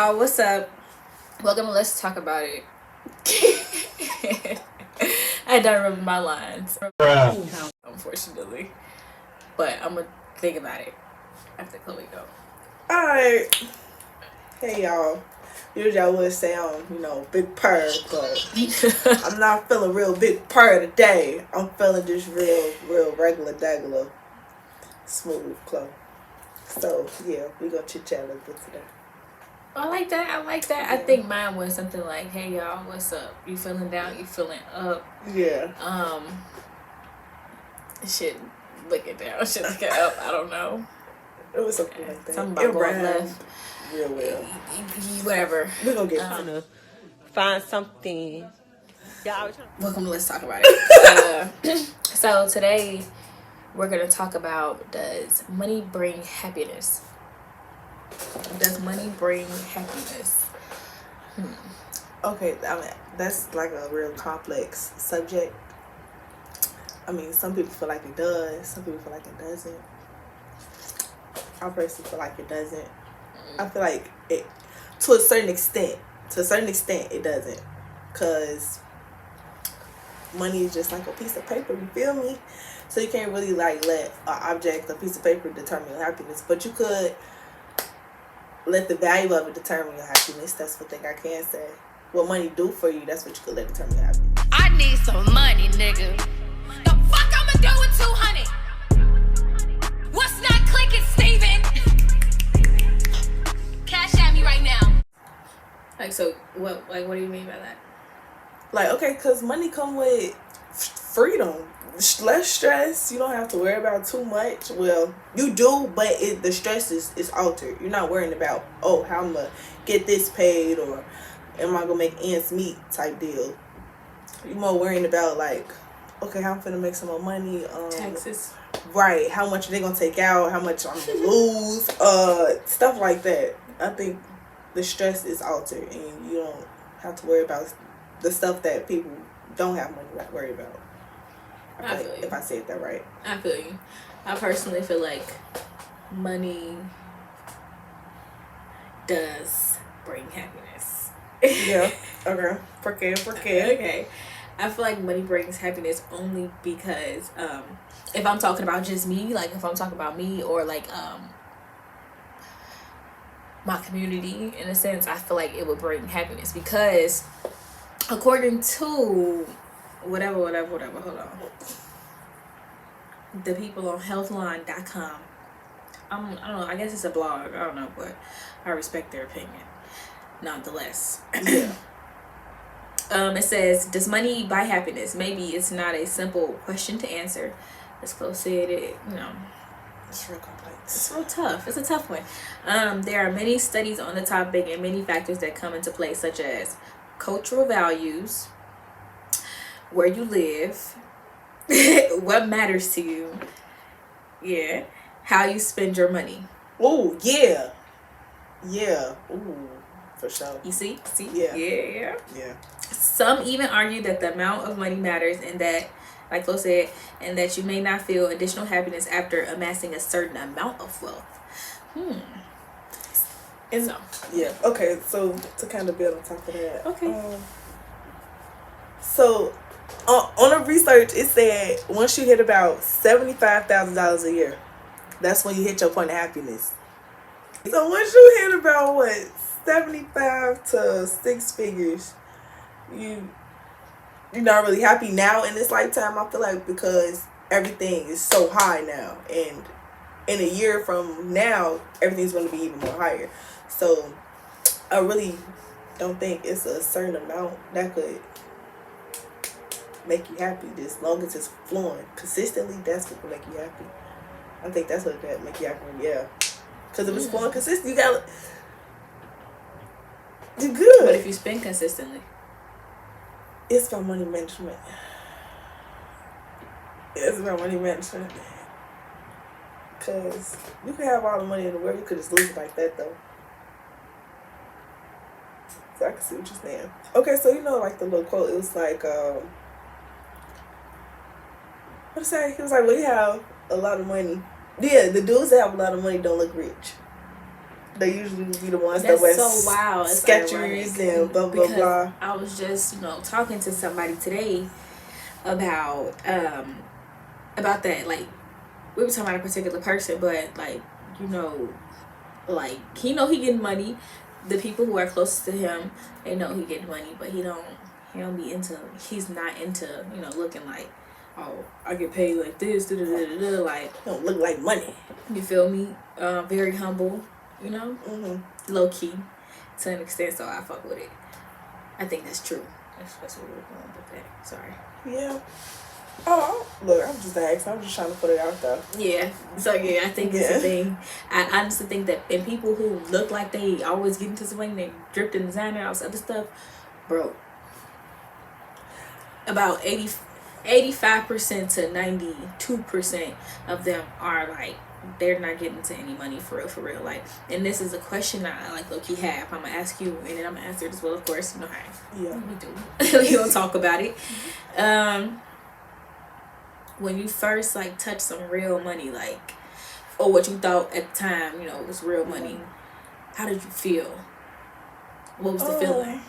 y'all, what's up? Welcome to Let's Talk About It. I don't remember my lines, unfortunately, but I'm gonna think about it after Chloe go. Alright. Hey y'all. Usually I would say I'm, big purr, but I'm not feeling real big purr today. I'm feeling just real regular daggler smooth Chloe. So yeah, we gonna chit chat a little bit today. I like that. Yeah. I think mine was something like, "Hey y'all, what's up? You feeling down? You feeling up? Yeah. Shit, looking down, shit looking up. I don't know. It was something like that. Something about going left. Real well. Whatever. We're gonna get trying to find something. Welcome to Let's Talk About It. So today we're gonna talk about, does money bring happiness? Does money bring happiness? Okay, that's like a real complex subject. Some people feel like it does, some people feel like it doesn't. I personally feel like it doesn't. I feel like it, to a certain extent, it doesn't. Because money is just like a piece of paper, you feel me? So you can't really let an object, a piece of paper, determine your happiness. But you could let the value of it determine your happiness. That's one thing I can say. What money do for you, that's what you could let determine your happiness. I need some money, nigga. The fuck I'ma do with 200? What's not clicking, Steven? Cash at me right now. What do you mean by that? Because money come with freedom, less stress. You don't have to worry about too much. Well, you do, but the stress is altered. You're not worrying about, how I'm gonna get this paid, or am I gonna make ends meet type deal. You're more worrying about how I'm finna make some more money. Taxes. Right, how much are they gonna take out, how much I'm gonna lose, stuff like that. I think the stress is altered, and you don't have to worry about the stuff that people don't have money to worry about. I feel if I said that right. I feel you. I personally feel like money does bring happiness. Yeah. Okay. Okay. I feel like money brings happiness only because if I'm talking about just me, if I'm talking about me, or my community, in a sense, I feel like it would bring happiness because according to whatever, hold on, the people on healthline.com, I don't know, I guess it's a blog, I don't know, but I respect their opinion nonetheless. Yeah. It says, does money buy happiness? Maybe it's not a simple question to answer. As Chloe said, It's real complex. It's real tough. It's a tough one. There are many studies on the topic and many factors that come into play, such as cultural values, where you live, what matters to you, how you spend your money. Oh, yeah. Ooh, for sure. You see? Yeah. Some even argue that the amount of money matters, and that, like Flo said, and that you may not feel additional happiness after amassing a certain amount of wealth. And yeah. Okay, so to kind of build on top of that. Okay. So on the research, it said once you hit about $75,000 a year, that's when you hit your point of happiness. So once you hit about 75 to 6 figures, you're not really happy now in this lifetime. I feel like because everything is so high now, and in a year from now, everything's going to be even more higher. So I really don't think it's a certain amount that could make you happy. As long as it's flowing consistently, that's what will make you happy. I think that's what that make you happy. Yeah, because if it's flowing consistently, you got you're good. But if you spend consistently, it's about money management. Because you can have all the money in the world, you could just lose it like that though. So I can see what you're saying. Okay, so the little quote, it was like, what to say? He was like, well, you have a lot of money. Yeah, the dudes that have a lot of money don't look rich. They usually be the ones That's that wear so wild. It's Skechers and blah blah because blah. I was just, talking to somebody today about that. Like, we were talking about a particular person, but like, like he getting money. The people who are closest to him, they know he getting money, but he don't be into. He's not into looking like, oh, I get paid like this. Like, Don't look like money. you feel me? Very humble. Low key to an extent, so I fuck with it. I think that's true. That's what we're going with that. Sorry. Yeah. Oh, look, I'm just asking. I'm just trying to put it out there. Yeah. So yeah, I think it's a thing. I honestly think that, and people who look like they always get into something, they dripped in designer, all this other stuff, bro. About 85% to 92% of them are like, they're not getting into any money for real. Like, and this is a question I like low-key have. I'm gonna ask you, and then I'm gonna answer it as well, of course. How Yeah. we do. We don't talk about it. When you first like touched some real money, like, or what you thought at the time, was real money, how did you feel? What was the feeling?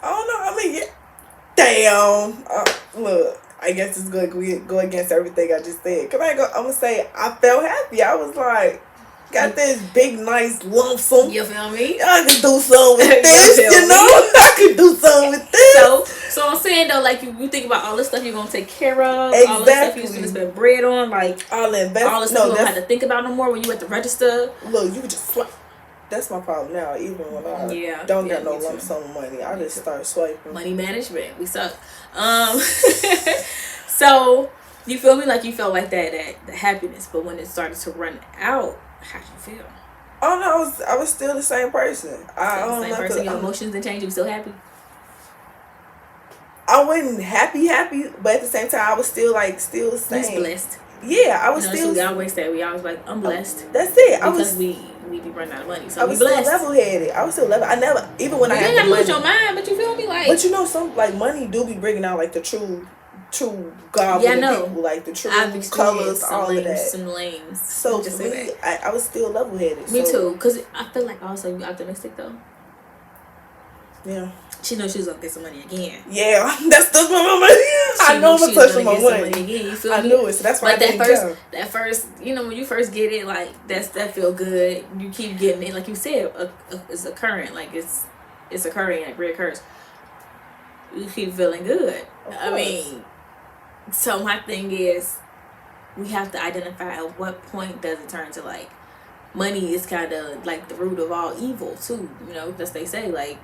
I don't know. I mean, yeah. Damn. Look, I guess it's going to go against everything I just said. Cause I'm gonna say I felt happy. I was like, got this big nice lump sum. You feel me? I could do something with this. I could do something with this. So I'm saying though, like you think about all the stuff you're gonna take care of, exactly. all the stuff you're gonna spend bread on, like all the investment. All the stuff you don't have to think about no more when you at the register. Look, you could just swipe. That's my problem now. Even when I don't got no lump sum of money, I just start swiping. Money management, we suck. So you feel me? Like you felt like that the happiness, but when it started to run out, how'd you feel? Oh no, I was still the same person. Same person. Your emotions didn't change. You were still happy. I wasn't happy, but at the same time, I was still the same. You was blessed. Yeah, I was still. We always say like, I'm blessed. That's it. Because we be running out of money, so I was we blessed. still level-headed. I was still level. I never, even when I had the money. You lose your mind, but you feel me, like. But some like money do be bringing out like the true goblin people, like the true colors, all of that. Some lanes. So for me, I was still level-headed. Me too, because I feel like also you optimistic though. Yeah. She knows she was gonna get some money again. Yeah, that's my money. I know I'm gonna touch my money again. You feel me? I knew it, so that's why. Like that first, when you first get it, like that feel good. You keep getting it, like you said, it's occurring, like it's occurring, like reoccurs. You keep feeling good. I mean, so my thing is, we have to identify at what point does it turn to like money is kind of like the root of all evil too. Because they say like.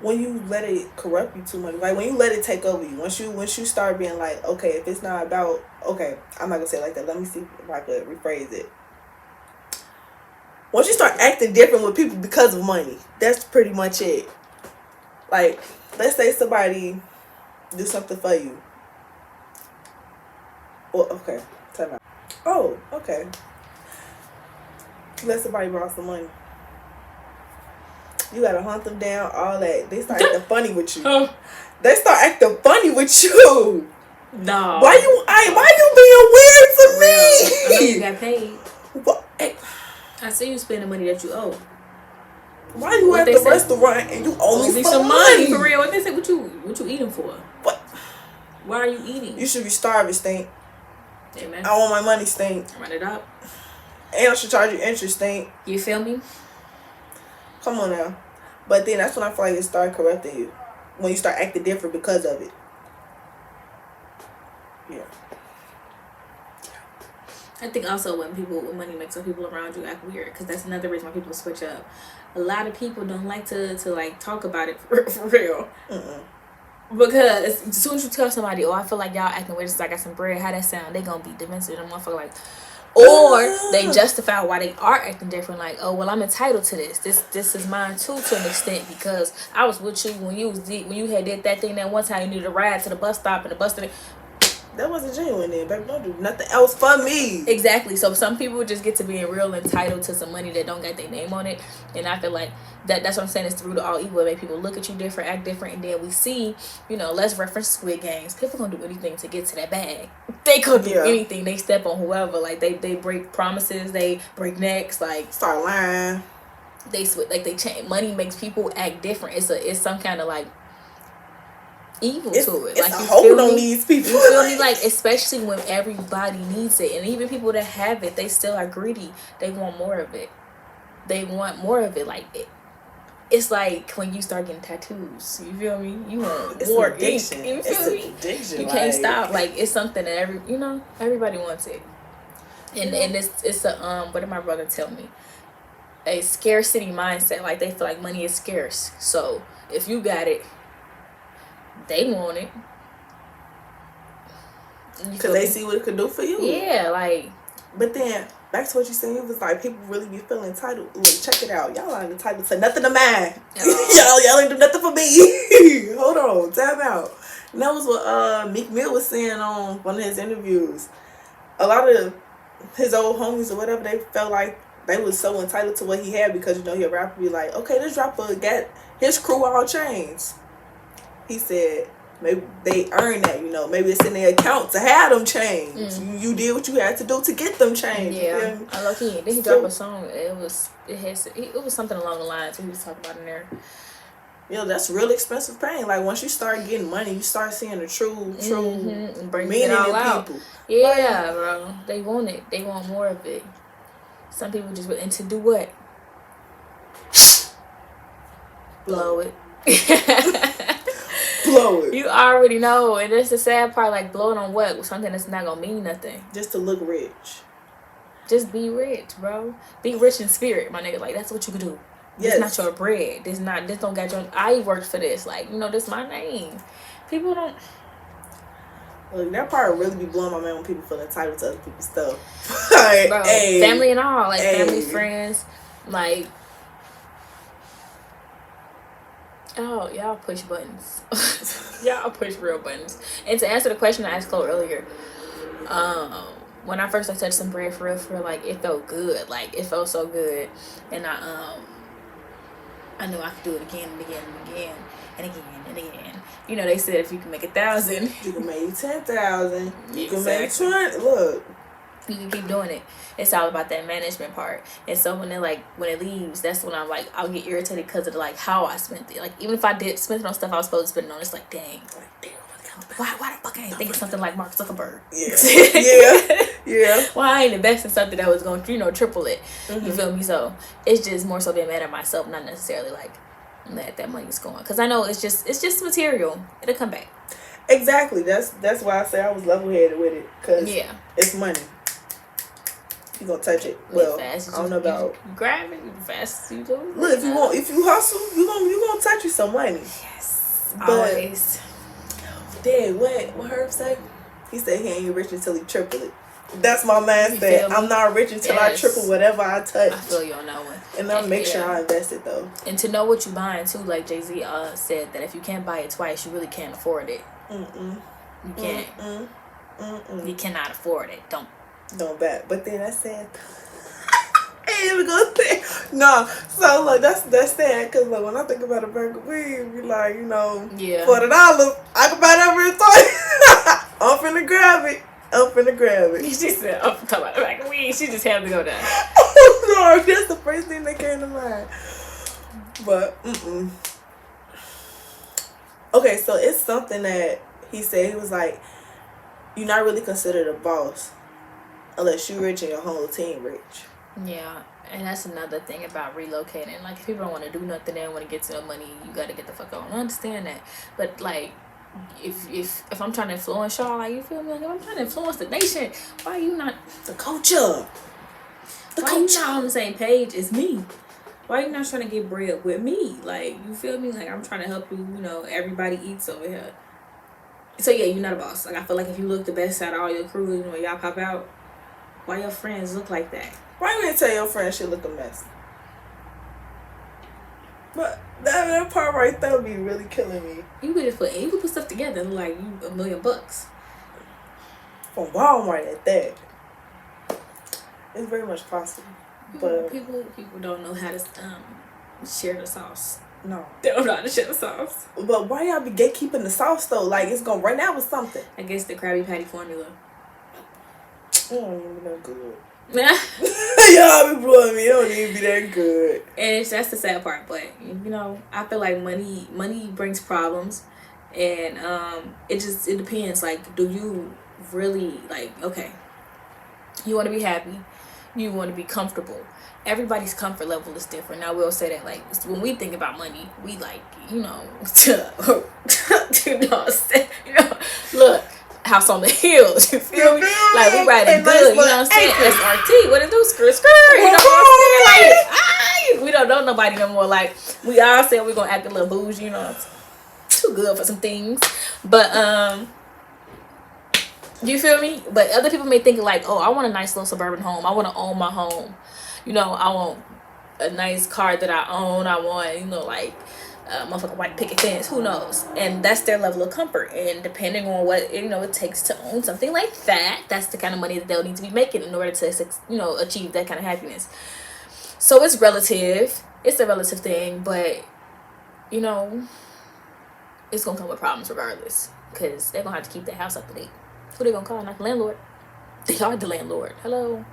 When you let it corrupt you too much, like when you let it take over you, once you start being like, okay, if it's not about, okay, I'm not gonna say it like that. Let me see if I could rephrase it. Once you start acting different with people because of money, that's pretty much it. Like, let's say somebody do something for you. Well, okay, time out. Oh, okay. Let somebody borrow some money. You gotta hunt them down, all that. They start acting funny with you. They start acting funny with you. No. Why you being weird to me? I know you got paid. What? I see you spending money that you owe. Why you at the restaurant and you owe me some money? For real. What they say? What you eating for? What? Why are you eating? You should be starving, Stink. Amen. I want my money, Stink. Run it up. And I should charge you interest, Stink. You feel me? Come on now. But then that's when I feel like it start corrupting you. When you start acting different because of it. Yeah. I think also when money makes some people around you act weird, because that's another reason why people switch up. A lot of people don't like to like talk about it for real. Because as soon as you tell somebody, oh, I feel like y'all acting weird, just like I got some bread, how that sound? They gonna be defensive. Them motherfucker like. Or they justify why they are acting different, like, oh well, I'm entitled to this. This is mine too, to an extent, because I was with you when you had did that thing that one time you needed a ride to the bus stop and the bus stop. that wasn't genuine then, baby. Don't do nothing else for me. Exactly. So some people just get to being real entitled to some money that don't got their name on it, and I feel like that's what I'm saying is the root of all evil. It make people look at you different, act different, and then we see, let's reference Squid Games. People gonna do anything to get to that bag. They could do anything. They step on whoever. Like they break promises. They break necks. Like start lying. They change. Money makes people act different. It's some kind of like evil to it. It's like a hold on these people. You feel me? Like especially when everybody needs it, and even people that have it, they still are greedy. They want more of it. They want more of it. Like it's like when you start getting tattoos. You feel me? You want more ink. You feel me? Addiction, you can't stop. Like it's something that everybody wants it. And it's a what did my brother tell me? A scarcity mindset. Like they feel like money is scarce. So if you got it, they want it. Because they see what it could do for you. Yeah, like. But then, back to what you said, it was like people really be feeling entitled. Look, check it out. Y'all ain't entitled to nothing of mine. Y'all ain't do nothing for me. Hold on, time out. And that was what Meek Mill was saying on one of his interviews. A lot of his old homies or whatever, they felt like they was so entitled to what he had because, he a rapper be like, okay, this rapper got his crew all chains. He said, maybe they earned that, maybe it's in their account to have them chains. You did what you had to do to get them chains. Yeah, I low key. Then he dropped a song. It was something along the lines what he was talking about in there. That's real expensive pain. Like once you start getting money, you start seeing the true meaning it all in out. people. Yeah, bro. They want it. They want more of it. Some people just and to do what? Blow it. Blow it. You already know, and that's the sad part. Like blow it on what? Something that's not gonna mean nothing. Just to look rich. Just be rich, bro. Be rich in spirit, my nigga. Like that's what you can do. Yes. This not your bread. This don't got your. I worked for this. Like this my name. People don't. Look, that part really be blowing my mind when people feel entitled to other people's stuff. Like, bro, family and all, like family, friends, like. Oh, y'all push buttons. Y'all push real buttons. And to answer the question I asked Chloe earlier, when I first touched some bread for real, like it felt good. Like it felt so good, and I knew I could do it again and again and again and again and again. They said if you can make 1,000, you can make 10,000. You can make 20. Look. You can keep doing it. It's all about that management part. And so when it leaves, that's when I'm like, I'll get irritated because of how I spent it. Like even if I did spend it on stuff I was supposed to spend it on, it's like, dang, why the fuck I ain't thinking something like Mark Zuckerberg? Yeah. Why I ain't investing something that was going to triple it? You feel me? So it's just more so being mad at myself, not necessarily like mad that money's going, because I know it's just material. It'll come back. Exactly. That's why I say I was level headed with it, because it's money. You gonna touch it? Well, I don't know about you grab it. You fast you do. Look, if you hustle, you gonna touch you some money. Yes, but, always. Dad, what Herb say? He said he ain't rich until he triple it. That's my mindset. I'm not rich until I triple whatever I touch. I feel you on that one. And I'll make sure I invest it though. And to know what you buying too, like Jay-Z said that if you can't buy it twice, you really can't afford it. You can't. You cannot afford it. Don't bet. But then I said, I ain't even gonna say no. So like that's sad, because like when I think about a bag of weed, be like, $40, I can buy that real toy. I'm finna grab it. She said, I'm talking about a bag of weed. She just had to go down. Oh Lord, that's the first thing that came to mind. But okay, so it's something that he said. He was like, you're not really considered a boss unless you rich and your whole team rich. Yeah, and that's another thing about relocating. Like, if people don't want to do nothing, they don't want to get to no money, you got to get the fuck out. I understand that. But, like, if I'm trying to influence y'all, like, you feel me? Like, if I'm trying to influence the nation, why are you not... The culture. Why are you not on the same page as me? Why are you not trying to get bread with me? Like, you feel me? Like, I'm trying to help you, everybody eats over here. So, yeah, you're not a boss. Like, I feel like if you look the best out of all your crew, y'all pop out, why your friends look like that? Why you gonna tell your friends she look a mess? But that part right there would be really killing me. You could put stuff together and like you $1 million. from Walmart at that. It's very much possible. But people don't know how to share the sauce. no. They don't know how to share the sauce. But why y'all be gatekeeping the sauce though? Like it's gonna run out with something. I guess the Krabby Patty formula. It don't even be that good. And Y'all be blowing me. It don't even be that good. that's the sad part. But you know, I feel like money brings problems, and it depends. Like, do you really like? Okay, you want to be happy, you want to be comfortable. Everybody's comfort level is different. Now, we'll say that, like, when we think about money, we like, you know, look, house on the hills, you feel me? Like, we riding good, you know what I'm saying? SRT, what it do? Skirt, you know what I'm saying? Like, we don't know nobody no more. Like, we all said we're gonna act a little bougie, you know, too good for some things. But, you feel me? But other people may think like, oh, I want a nice little suburban home. I want to own my home. You know, I want a nice car that I own. I want, you know, like a motherfucking white picket fence. Who knows? And that's their level of comfort. And depending on what, you know, it takes to own something like that, that's the kind of money that they'll need to be making in order to, you know, achieve that kind of happiness. So it's relative. It's a relative thing. But, you know, it's going to come with problems regardless. Because they're going to have to keep their house up to date. Who they gonna call? Not the landlord. They are the landlord. Hello.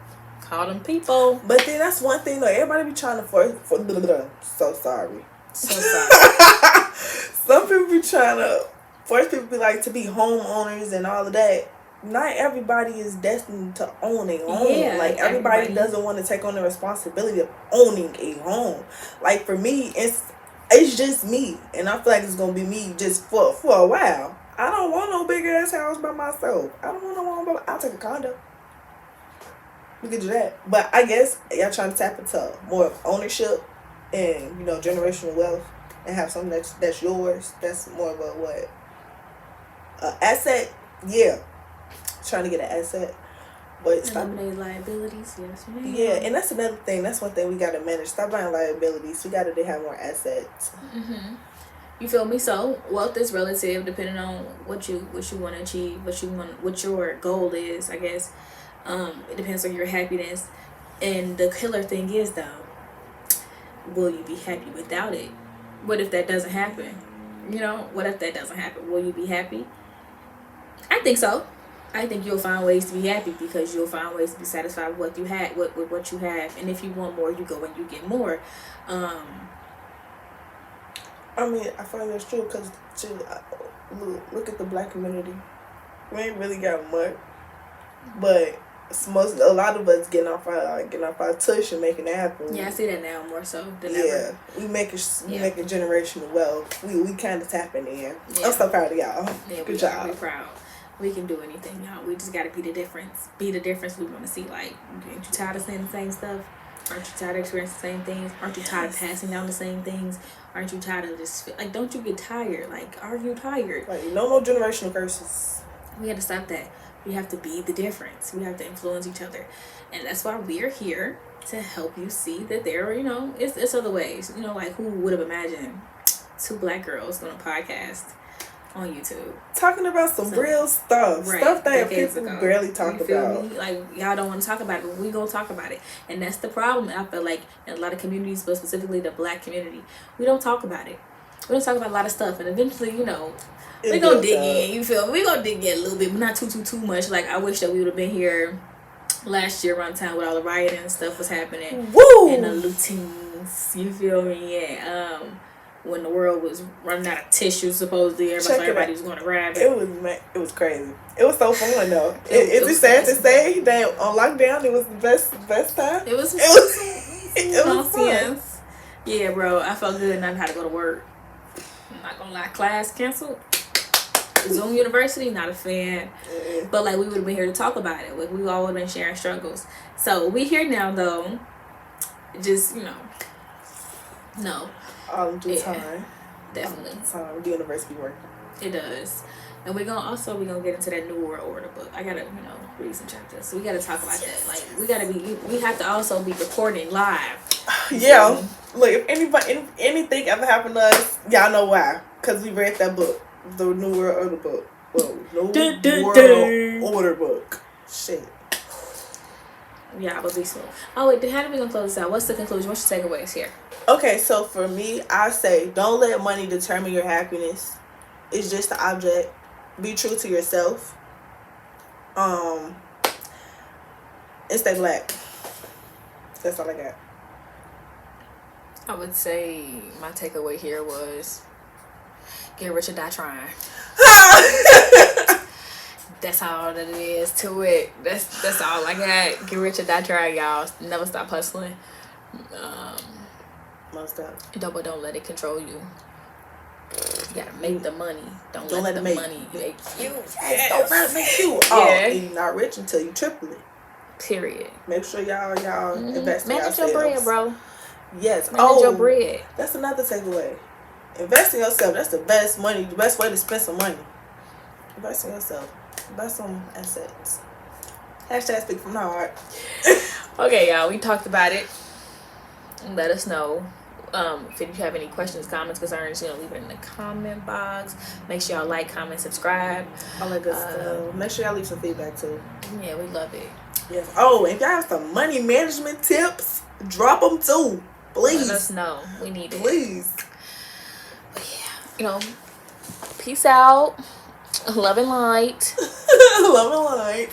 Call them people. But then that's one thing though. Everybody be trying to so sorry. So sorry. Some people be trying to force people be like to be homeowners and all of that. Not everybody is destined to own a home. Yeah, like everybody doesn't want to take on the responsibility of owning a home. Like for me, it's just me, and I feel like it's gonna be me just for a while. I don't want no big ass house by myself. I don't want no one by I'll take a condo. We could do that. But I guess y'all trying to tap into more ownership and, you know, generational wealth and have something that's yours. That's more of a what? Asset? Yeah. Trying to get an asset. But stop. Eliminate liabilities, yes, ma'am. Yeah, and that's another thing. That's one thing we gotta manage. Stop buying liabilities. We gotta have more assets. Mm-hmm. You feel me? So wealth is relative, depending on what you want to achieve, what your goal is. I guess it depends on your happiness. And the killer thing is, though, will you be happy without it? What if that doesn't happen? You know, what if that doesn't happen? Will you be happy? I think so. I think you'll find ways to be happy because you'll find ways to be satisfied with what you had, with what you have. And if you want more, you go and you get more. I mean, I find that's true because look at the black community. We ain't really got much, but a lot of us getting off our tush and making it happen. Yeah, I see that now more so than yeah, ever. we making generational wealth. We kind of tapping in. Yeah. I'm so proud of y'all. Yeah, good job. We're proud. We can do anything, y'all. We just gotta be the difference. Be the difference we want to see. Like, ain't you tired of saying the same stuff? Aren't you tired of experiencing the same things? Aren't you tired of passing down the same things? Aren't you tired of just like? Don't you get tired? Like, are you tired? Like, no more generational curses. We have to stop that. We have to be the difference. We have to influence each other, and that's why we are here to help you see that there are, you know, it's other ways. You know, like who would have imagined two black girls doing a podcast on YouTube talking about some real stuff, right, stuff that people ago. barely talk about. Me? Like, y'all don't want to talk about it, but we gonna talk about it, and that's the problem. I feel like in a lot of communities, but specifically the black community, we don't talk about it. We don't talk about a lot of stuff, and eventually, you know, we gonna dig in. You feel me? We gonna dig in a little bit, but not too much. Like, I wish that we would have been here last year around time when all the rioting and stuff was happening. Woo! And the lootings. You feel me? Yeah. When the world was running out of tissue, supposedly everybody was going to grab it. It was crazy. It was so fun though. Is it sad to say that on lockdown it was the best time? It was fun. Yeah, bro. I felt good not having to go to work. I'm not gonna lie, class canceled. Zoom University, not a fan. But like, we would have been here to talk about it. Like, we all would have been sharing struggles. So we here now though. Just, you know. No. All in due time. Definitely. Time. The university working. It does. And we're gonna get into that New World Order book. I gotta, you know, read some chapters. So we gotta talk about that. Like, we have to also be recording live. Yeah. Look, if anything ever happened to us, y'all know why. Because we read that book, the New World Order book. book. New Dun, dun, World dun. Order book. Shit. Yeah, I would be smooth. Oh wait, how are we gonna close this out? What's the conclusion? What's your takeaways here? Okay, so for me, I say don't let money determine your happiness. It's just the object. Be true to yourself. And stay black. That's all I got. I would say my takeaway here was get rich or die trying. That's all that it is to it. That's all I got. Get rich or die trying, y'all. Never stop hustling. Most of. Don't let it control you. You gotta make the money. Don't let the make money make you. Yes, don't let it make you. Yeah. Oh, and you're not rich until you triple it. Period. Make sure y'all invest in Manage yourselves. your bread, bro. Yes. Manage your bread. That's another takeaway. Invest in yourself. That's the best money. The best way to spend some money. Invest in yourself. Buy some assets. Hashtag speak from the heart. Okay, y'all. We talked about it. Let us know. If you have any questions, comments, concerns, leave it in the comment box. Make sure y'all like, comment, subscribe. All that good stuff. Make sure y'all leave some feedback too. Yeah, we love it. Yes. Oh, if y'all have some money management tips, drop them too. Please. Let us know. We need it. Please. But yeah, peace out. Love and light. Love and light.